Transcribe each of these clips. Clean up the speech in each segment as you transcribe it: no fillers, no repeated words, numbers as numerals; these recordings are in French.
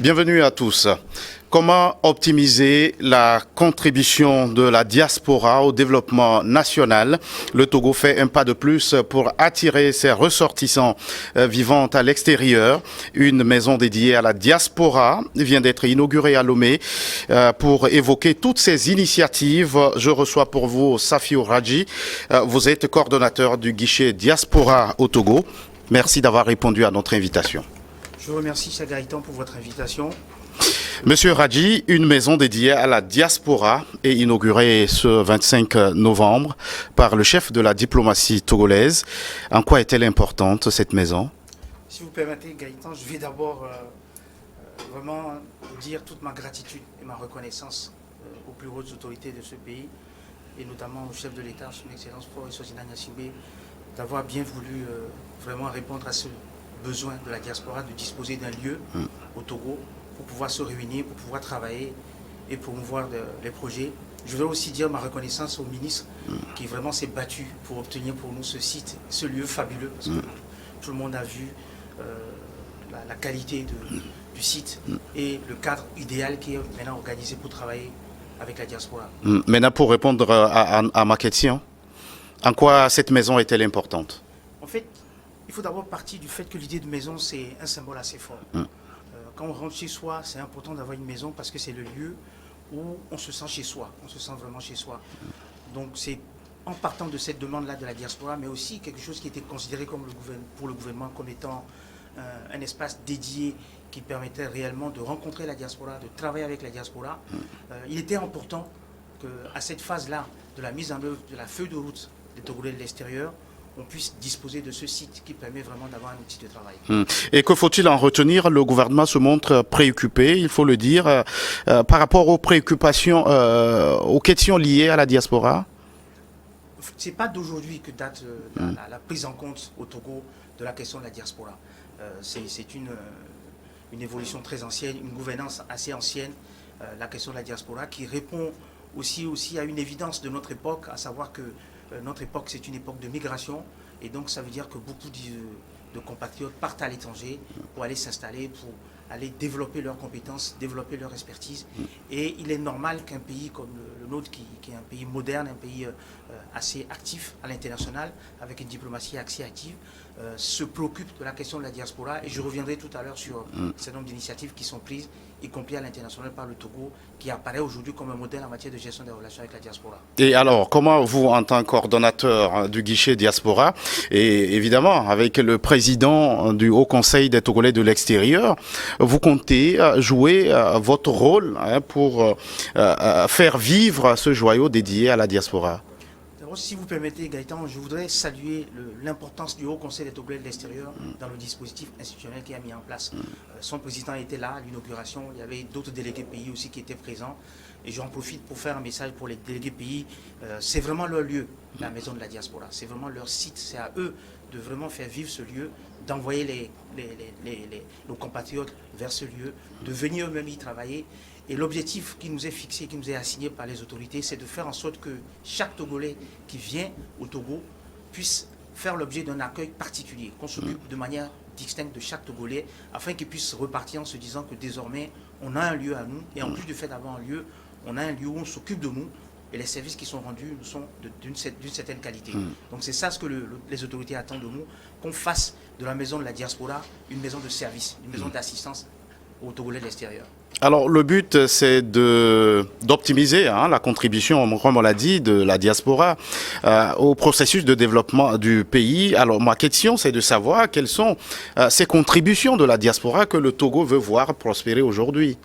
Bienvenue à tous. Comment optimiser la contribution de la diaspora au développement national? Le Togo fait un pas de plus pour attirer ses ressortissants vivant à l'extérieur. Une maison dédiée à la diaspora vient d'être inaugurée à Lomé. Pour évoquer toutes ces initiatives, je reçois pour vous Safiou Radji. Vous êtes coordonnateur du guichet Diaspora au Togo. Merci d'avoir répondu à notre invitation. Je vous remercie, Cheikh Gaëtan, pour votre invitation. Monsieur Radji, une maison dédiée à la diaspora est inaugurée ce 25 novembre par le chef de la diplomatie togolaise. En quoi est-elle importante, cette maison? Si vous permettez, Gaëtan, je vais d'abord vraiment vous dire toute ma gratitude et ma reconnaissance aux plus hautes autorités de ce pays, et notamment au chef de l'État, son Excellence Faure Eswatini Gnassingbé, d'avoir bien voulu vraiment répondre à ce besoin de la diaspora de disposer d'un lieu au Togo pour pouvoir se réunir, pour pouvoir travailler et promouvoir les projets. Je voudrais aussi dire ma reconnaissance au ministre qui vraiment s'est battu pour obtenir pour nous ce site, ce lieu fabuleux, parce que tout le monde a vu la qualité du site et le cadre idéal qui est maintenant organisé pour travailler avec la diaspora. Maintenant, pour répondre à ma question, en quoi cette maison est-elle importante? En fait, il faut d'abord partir du fait que l'idée de maison, c'est un symbole assez fort. Quand on rentre chez soi, c'est important d'avoir une maison parce que c'est le lieu où on se sent chez soi, on se sent vraiment chez soi. Donc c'est en partant de cette demande-là de la diaspora, mais aussi quelque chose qui était considéré comme pour le gouvernement comme étant un espace dédié qui permettait réellement de rencontrer la diaspora, de travailler avec la diaspora. Il était important qu'à cette phase-là de la mise en œuvre de la feuille de route des Togolais de l'extérieur, on puisse disposer de ce site qui permet vraiment d'avoir un outil de travail. Et que faut-il en retenir? Le gouvernement se montre préoccupé, il faut le dire, par rapport aux préoccupations, aux questions liées à la diaspora. Ce n'est pas d'aujourd'hui que date la prise en compte au Togo de la question de la diaspora. C'est une évolution très ancienne, une gouvernance assez ancienne, la question de la diaspora, qui répond aussi à une évidence de notre époque, à savoir que notre époque, c'est une époque de migration, et donc ça veut dire que beaucoup de compatriotes partent à l'étranger pour aller s'installer, pour aller développer leurs compétences, développer leur expertise. Et il est normal qu'un pays comme le nôtre, qui est un pays moderne, un pays assez actif à l'international, avec une diplomatie assez active, se préoccupe de la question de la diaspora. Et je reviendrai tout à l'heure sur un certain nombre d'initiatives qui sont prises, y compris à l'international par le Togo, qui apparaît aujourd'hui comme un modèle en matière de gestion des relations avec la diaspora. Et alors, comment vous, en tant que coordonnateur du guichet diaspora, et évidemment avec le président du Haut Conseil des Togolais de l'extérieur, vous comptez jouer votre rôle pour faire vivre ce joyau dédié à la diaspora? Si vous permettez, Gaëtan, je voudrais saluer l'importance du Haut Conseil des Togolais de l'extérieur dans le dispositif institutionnel qui a mis en place. Son président était là à l'inauguration, il y avait d'autres délégués pays aussi qui étaient présents. Et j'en profite pour faire un message pour les délégués pays. C'est vraiment leur lieu, la maison de la diaspora. C'est vraiment leur site. C'est à eux de vraiment faire vivre ce lieu, d'envoyer nos compatriotes vers ce lieu, de venir eux-mêmes y travailler. Et l'objectif qui nous est fixé, qui nous est assigné par les autorités, c'est de faire en sorte que chaque Togolais qui vient au Togo puisse faire l'objet d'un accueil particulier, qu'on s'occupe de manière distincte de chaque Togolais, afin qu'il puisse repartir en se disant que désormais, on a un lieu à nous, et en plus du fait d'avoir un lieu, on a un lieu où on s'occupe de nous, et les services qui sont rendus nous sont d'une certaine qualité. Donc c'est ça ce que les autorités attendent de nous, qu'on fasse de la maison de la diaspora une maison de service, une maison d'assistance aux Togolais de l'extérieur. Alors le but, c'est d'optimiser la contribution, comme on l'a dit, de la diaspora au processus de développement du pays. Alors ma question, c'est de savoir quelles sont ces contributions de la diaspora que le Togo veut voir prospérer aujourd'hui.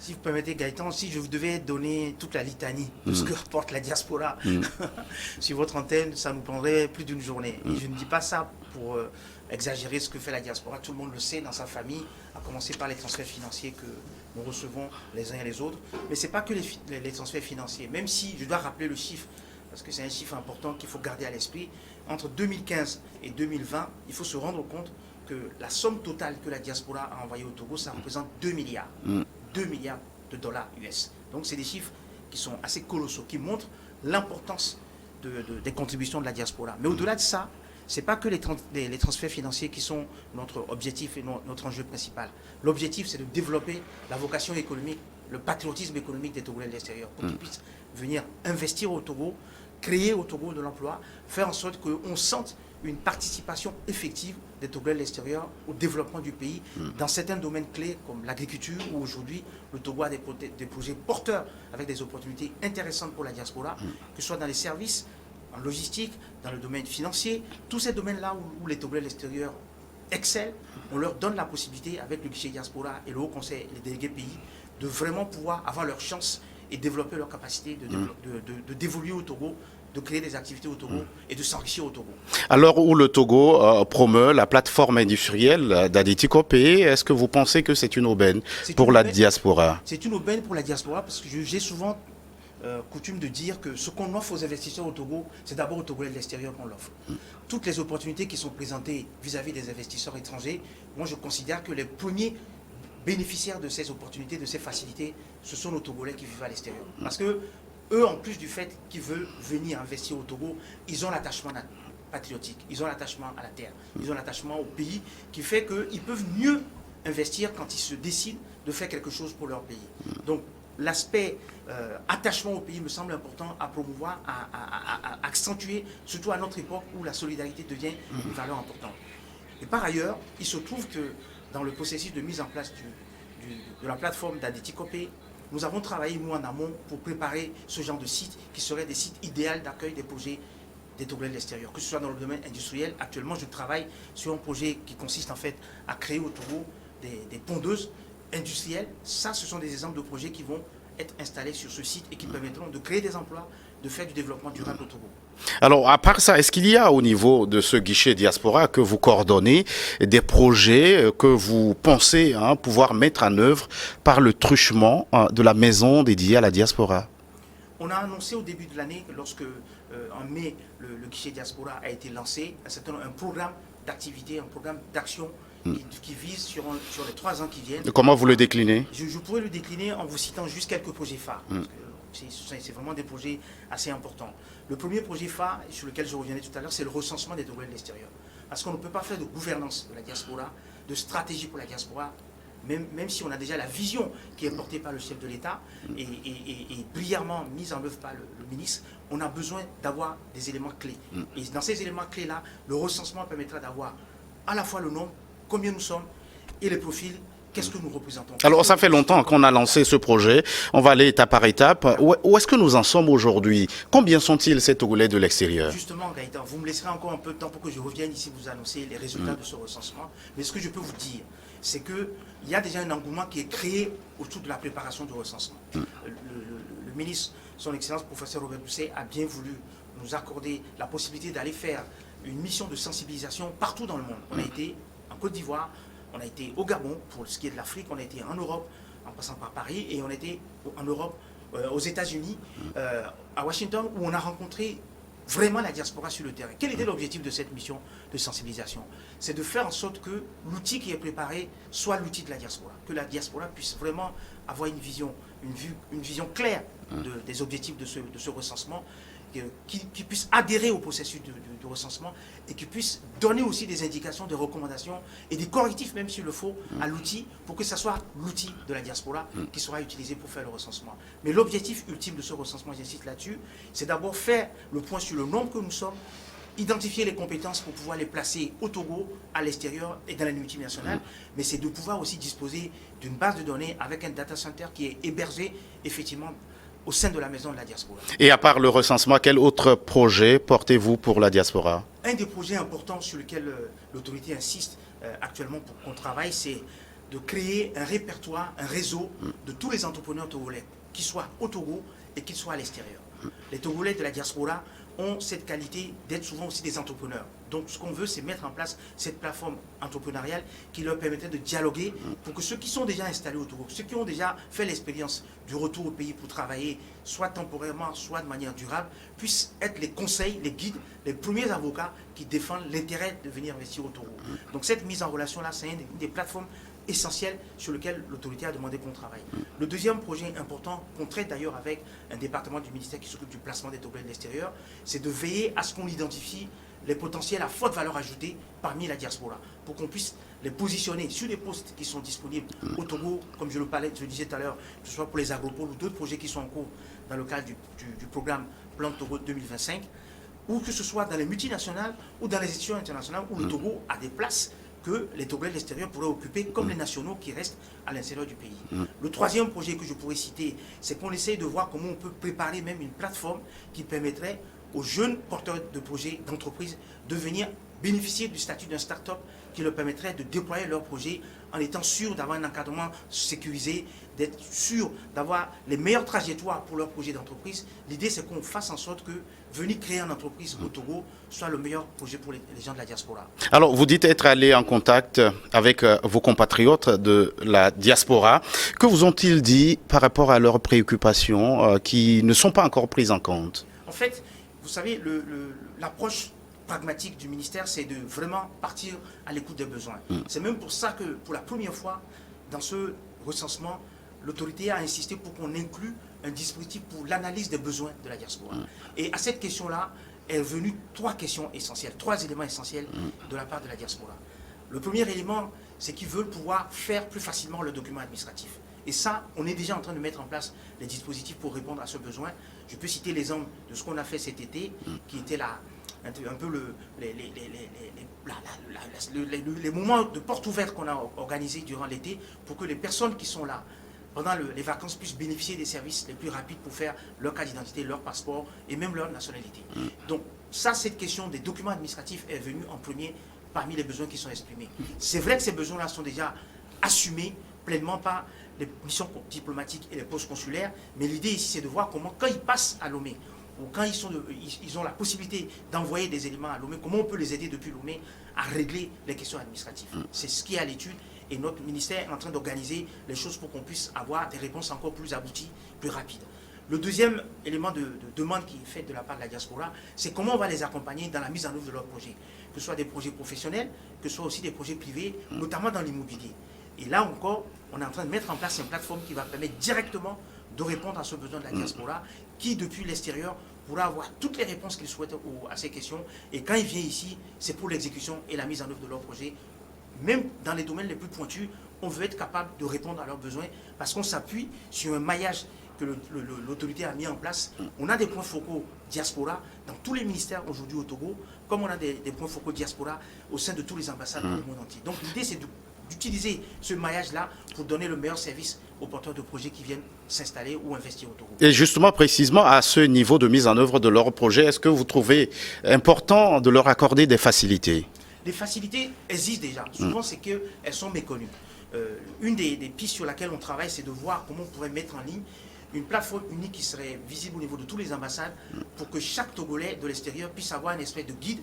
Si vous permettez, Gaëtan, si je devais donner toute la litanie de ce que apporte la diaspora sur votre antenne, ça nous prendrait plus d'une journée. Et je ne dis pas ça pour exagérer ce que fait la diaspora. Tout le monde le sait dans sa famille, à commencer par les transferts financiers que nous recevons les uns et les autres. Mais ce n'est pas que les transferts financiers. Même si je dois rappeler le chiffre, parce que c'est un chiffre important qu'il faut garder à l'esprit, entre 2015 et 2020, il faut se rendre compte que la somme totale que la diaspora a envoyée au Togo, ça représente 2 milliards. 2 milliards de dollars US. Donc c'est des chiffres qui sont assez colossaux, qui montrent l'importance des contributions de la diaspora. Mais au-delà de ça, Ce n'est pas que les transferts financiers qui sont notre objectif et notre enjeu principal. L'objectif, c'est de développer la vocation économique, le patriotisme économique des Togolais de l'extérieur, pour qu'ils puissent venir investir au Togo, créer au Togo de l'emploi, faire en sorte qu'on sente une participation effective des Togolais de l'extérieur au développement du pays dans certains domaines clés comme l'agriculture, où aujourd'hui le Togo a des projets porteurs avec des opportunités intéressantes pour la diaspora, que ce soit dans les services, en logistique, dans le domaine financier, tous ces domaines-là où les Togolais de l'extérieur excellent, on leur donne la possibilité avec le guichet diaspora et le Haut Conseil, les délégués pays, de vraiment pouvoir avoir leur chance et développer leur capacité d'évoluer au Togo, de créer des activités au Togo et de s'enrichir au Togo. Alors où le Togo promeut la plateforme industrielle d'Aditi Copé, est-ce que vous pensez que c'est une aubaine pour la diaspora? C'est une aubaine pour la diaspora parce que j'ai souvent coutume de dire que ce qu'on offre aux investisseurs au Togo, c'est d'abord aux Togolais de l'extérieur qu'on l'offre. Toutes les opportunités qui sont présentées vis-à-vis des investisseurs étrangers, moi je considère que les premiers bénéficiaires de ces opportunités, de ces facilités, ce sont nos Togolais qui vivent à l'extérieur. Parce que eux, en plus du fait qu'ils veulent venir investir au Togo, ils ont l'attachement patriotique, ils ont l'attachement à la terre, ils ont l'attachement au pays, qui fait qu'ils peuvent mieux investir quand ils se décident de faire quelque chose pour leur pays. Donc, l'aspect attachement au pays me semble important à promouvoir, à accentuer, surtout à notre époque où la solidarité devient une valeur importante. Et par ailleurs, il se trouve que dans le processus de mise en place de la plateforme d'Aditi Copé, nous avons travaillé, nous, en amont, pour préparer ce genre de sites qui seraient des sites idéaux d'accueil des projets des Togolais de l'extérieur, que ce soit dans le domaine industriel. Actuellement, je travaille sur un projet qui consiste en fait à créer au Togo des pondeuses industrielles. Ça, ce sont des exemples de projets qui vont être installés sur ce site et qui permettront de créer des emplois, de faire du développement durable au Togo. Alors, à part ça, est-ce qu'il y a au niveau de ce guichet diaspora que vous coordonnez des projets que vous pensez pouvoir mettre en œuvre par le truchement de la maison dédiée à la diaspora? On a annoncé au début de l'année, lorsque en mai, le guichet diaspora a été lancé, un programme d'activité, un programme d'action qui vise sur les 3 ans qui viennent. Et comment vous le déclinez? Je pourrais le décliner en vous citant juste quelques projets phares. C'est vraiment des projets assez importants. Le premier projet phare, sur lequel je reviendrai tout à l'heure, c'est le recensement des Togolais de l'extérieur. Parce qu'on ne peut pas faire de gouvernance de la diaspora, de stratégie pour la diaspora, même si on a déjà la vision qui est portée par le chef de l'État et brillamment mise en œuvre par le ministre, on a besoin d'avoir des éléments clés. Et dans ces éléments clés-là, le recensement permettra d'avoir à la fois le nombre, combien nous sommes, et les profils. Qu'est-ce que nous représentons? Alors, ça fait longtemps qu'on a lancé ce projet. On va aller étape par étape. Où est-ce que nous en sommes aujourd'hui? Combien sont-ils, ces Togolais de l'extérieur? Justement, Gaëtan, vous me laisserez encore un peu de temps pour que je revienne ici vous annoncer les résultats de ce recensement. Mais ce que je peux vous dire, c'est qu'il y a déjà un engouement qui est créé autour de la préparation du recensement. Le ministre, son Excellence, professeur Robert Bousset, a bien voulu nous accorder la possibilité d'aller faire une mission de sensibilisation partout dans le monde. On a été en Côte d'Ivoire, on a été au Gabon pour ce qui est de l'Afrique, on a été en Europe en passant par Paris et on a été en Europe, aux États-Unis, à Washington, où on a rencontré vraiment la diaspora sur le terrain. Quel était l'objectif de cette mission de sensibilisation? C'est de faire en sorte que l'outil qui est préparé soit l'outil de la diaspora, que la diaspora puisse vraiment avoir une vision claire des objectifs de ce recensement, qui puisse adhérer au processus de recensement et qui puisse donner aussi des indications, des recommandations et des correctifs, même s'il le faut, à l'outil, pour que ce soit l'outil de la diaspora qui sera utilisé pour faire le recensement. Mais l'objectif ultime de ce recensement, j'insiste là-dessus, c'est d'abord faire le point sur le nombre que nous sommes, identifier les compétences pour pouvoir les placer au Togo, à l'extérieur et dans la multinationale, mais c'est de pouvoir aussi disposer d'une base de données avec un data center qui est hébergé effectivement au sein de la maison de la diaspora. Et à part le recensement, quel autre projet portez-vous pour la diaspora? Un des projets importants sur lequel l'autorité insiste actuellement pour qu'on travaille, c'est de créer un répertoire, un réseau de tous les entrepreneurs togolais, qu'ils soient au Togo et qu'ils soient à l'extérieur. Les Togolais de la diaspora ont cette qualité d'être souvent aussi des entrepreneurs. Donc ce qu'on veut, c'est mettre en place cette plateforme entrepreneuriale qui leur permettrait de dialoguer pour que ceux qui sont déjà installés au Togo, ceux qui ont déjà fait l'expérience du retour au pays pour travailler, soit temporairement, soit de manière durable, puissent être les conseils, les guides, les premiers avocats qui défendent l'intérêt de venir investir au Togo. Donc cette mise en relation-là, c'est une des plateformes essentielles sur lesquelles l'autorité a demandé qu'on travaille. Le deuxième projet important, qu'on traite d'ailleurs avec un département du ministère qui s'occupe du placement des Togolais de l'extérieur, c'est de veiller à ce qu'on identifie les potentiels à forte valeur ajoutée parmi la diaspora, pour qu'on puisse les positionner sur des postes qui sont disponibles au Togo, comme je le disais tout à l'heure, que ce soit pour les agropoles ou d'autres projets qui sont en cours dans le cadre du programme Plan Togo 2025, ou que ce soit dans les multinationales ou dans les institutions internationales où le Togo a des places que les Togolais de l'extérieur pourraient occuper comme les nationaux qui restent à l'intérieur du pays. Le troisième projet que je pourrais citer, c'est qu'on essaye de voir comment on peut préparer même une plateforme qui permettrait aux jeunes porteurs de projets, d'entreprises, de venir bénéficier du statut d'un start-up qui leur permettrait de déployer leurs projets en étant sûr d'avoir un encadrement sécurisé, d'être sûr d'avoir les meilleures trajectoires pour leurs projets d'entreprise. L'idée, c'est qu'on fasse en sorte que venir créer une entreprise au Togo soit le meilleur projet pour les gens de la diaspora. Alors, vous dites être allé en contact avec vos compatriotes de la diaspora. Que vous ont-ils dit par rapport à leurs préoccupations qui ne sont pas encore prises en compte? En fait, vous savez, l'approche pragmatique du ministère, c'est de vraiment partir à l'écoute des besoins. C'est même pour ça que, pour la première fois, dans ce recensement, l'autorité a insisté pour qu'on inclue un dispositif pour l'analyse des besoins de la diaspora. Et à cette question-là, est venu trois éléments essentiels de la part de la diaspora. Le premier élément, c'est qu'ils veulent pouvoir faire plus facilement le document administratif. Et ça, on est déjà en train de mettre en place les dispositifs pour répondre à ce besoin. Je peux citer l'exemple de ce qu'on a fait cet été, qui était un peu les moments de porte ouverte qu'on a organisés durant l'été pour que les personnes qui sont là pendant les vacances puissent bénéficier des services les plus rapides pour faire leur carte d'identité, leur passeport et même leur nationalité. Donc ça, cette question des documents administratifs est venue en premier parmi les besoins qui sont exprimés. C'est vrai que ces besoins-là sont déjà assumés pleinement par les missions diplomatiques et les postes consulaires, mais l'idée ici, c'est de voir comment, quand ils passent à Lomé, ou quand ils ont la possibilité d'envoyer des éléments à Lomé, comment on peut les aider depuis Lomé à régler les questions administratives. C'est ce qui est à l'étude et notre ministère est en train d'organiser les choses pour qu'on puisse avoir des réponses encore plus abouties, plus rapides. Le deuxième élément de demande qui est fait de la part de la diaspora, c'est comment on va les accompagner dans la mise en œuvre de leurs projets, que ce soit des projets professionnels, que ce soit aussi des projets privés, notamment dans l'immobilier. Et là encore, on est en train de mettre en place une plateforme qui va permettre directement de répondre à ce besoin de la diaspora, qui depuis l'extérieur pourra avoir toutes les réponses qu'il souhaite à ces questions. Et quand il vient ici, c'est pour l'exécution et la mise en œuvre de leur projet. Même dans les domaines les plus pointus, on veut être capable de répondre à leurs besoins parce qu'on s'appuie sur un maillage que l'autorité a mis en place. On a des points focaux diaspora dans tous les ministères aujourd'hui au Togo, comme on a des points focaux diaspora au sein de tous les ambassades dans le monde entier. Donc l'idée, c'est d'utiliser ce maillage-là pour donner le meilleur service aux porteurs de projets qui viennent s'installer ou investir au Togo. Et justement, précisément, à ce niveau de mise en œuvre de leur projet, est-ce que vous trouvez important de leur accorder des facilités? Les facilités existent déjà. Souvent, c'est qu'elles sont méconnues. Une des pistes sur laquelle on travaille, c'est de voir comment on pourrait mettre en ligne une plateforme unique qui serait visible au niveau de tous les ambassades pour que chaque Togolais de l'extérieur puisse avoir une espèce de guide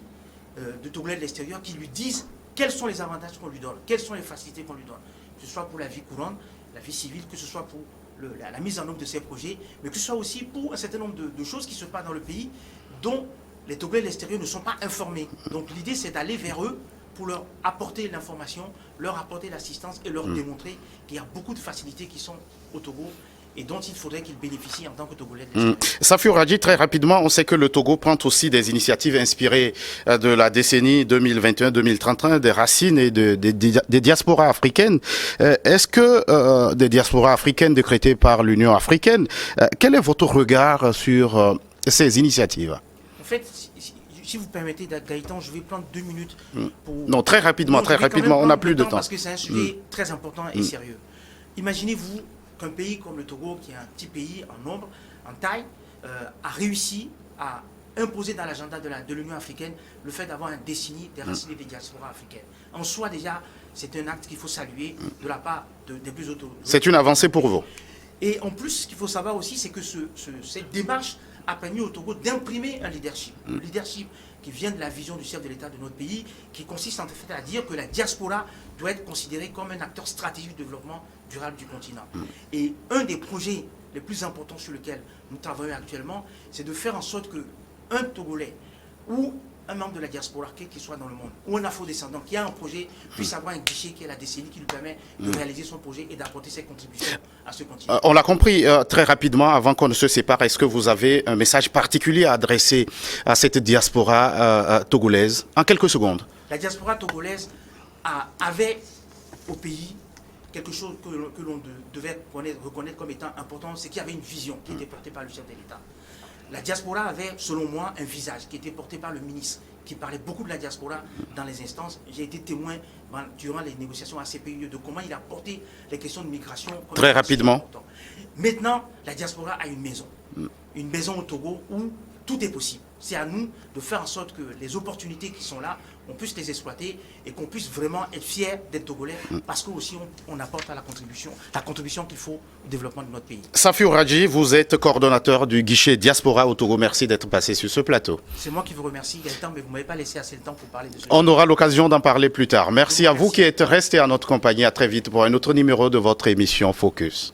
de Togolais de l'extérieur qui lui dise quels sont les avantages qu'on lui donne, quelles sont les facilités qu'on lui donne, que ce soit pour la vie courante, la vie civile, que ce soit pour la mise en œuvre de ces projets, mais que ce soit aussi pour un certain nombre de choses qui se passent dans le pays dont les Togolais de l'extérieur ne sont pas informés. Donc l'idée, c'est d'aller vers eux pour leur apporter l'information, leur apporter l'assistance et leur démontrer qu'il y a beaucoup de facilités qui sont au Togo et dont il faudrait qu'ils bénéficient en tant que Togolais de l'extérieur. Safiou Radji, très rapidement, on sait que le Togo prend aussi des initiatives inspirées de la décennie 2021-2031, des racines et des diasporas africaines. Est-ce que des diasporas africaines décrétées par l'Union africaine, quel est votre regard sur ces initiatives? En fait, si vous permettez, Gaëtan, je vais prendre 2 minutes pour... Non, très rapidement, on n'a plus de temps. Parce que c'est un sujet très important et sérieux. Imaginez-vous qu'un pays comme le Togo, qui est un petit pays en nombre, en taille, a réussi à imposer dans l'agenda de l'Union africaine le fait d'avoir un décennie des racines et des diasporas africaines. En soi, déjà, c'est un acte qu'il faut saluer de la part des plus autorités. C'est une avancée pour vous. Et en plus, ce qu'il faut savoir aussi, c'est que cette démarche a permis au Togo d'imprimer un leadership. Un leadership qui vient de la vision du chef de l'État de notre pays, qui consiste en fait à dire que la diaspora doit être considérée comme un acteur stratégique du développement durable du continent. Et un des projets les plus importants sur lesquels nous travaillons actuellement, c'est de faire en sorte qu'un Togolais ou un membre de la diaspora, quel qu'il soit dans le monde, ou un afro-descendant qui a un projet, puisse avoir un guichet qui est la décennie qui lui permet de réaliser son projet et d'apporter ses contributions à ce continent. On l'a compris très rapidement, avant qu'on ne se sépare, est-ce que vous avez un message particulier à adresser à cette diaspora togolaise? En quelques secondes. La diaspora togolaise avait au pays quelque chose que l'on devait reconnaître comme étant important, c'est qu'il y avait une vision qui était portée par le chef de l'État. La diaspora avait, selon moi, un visage qui était porté par le ministre, qui parlait beaucoup de la diaspora dans les instances. J'ai été témoin durant les négociations à CPUE de comment il a porté les questions de migration. Très rapidement. Maintenant, la diaspora a une maison au Togo où tout est possible. C'est à nous de faire en sorte que les opportunités qui sont là, on puisse les exploiter et qu'on puisse vraiment être fiers d'être Togolais parce que aussi on apporte à la contribution qu'il faut au développement de notre pays. Safiou Radji, vous êtes coordonnateur du guichet Diaspora au Togo. Merci d'être passé sur ce plateau. C'est moi qui vous remercie, Gaëtan, mais vous ne m'avez pas laissé assez de temps pour parler de ce. On aura l'occasion d'en parler plus tard. Merci à vous qui êtes restés à notre compagnie. À très vite pour un autre numéro de votre émission Focus.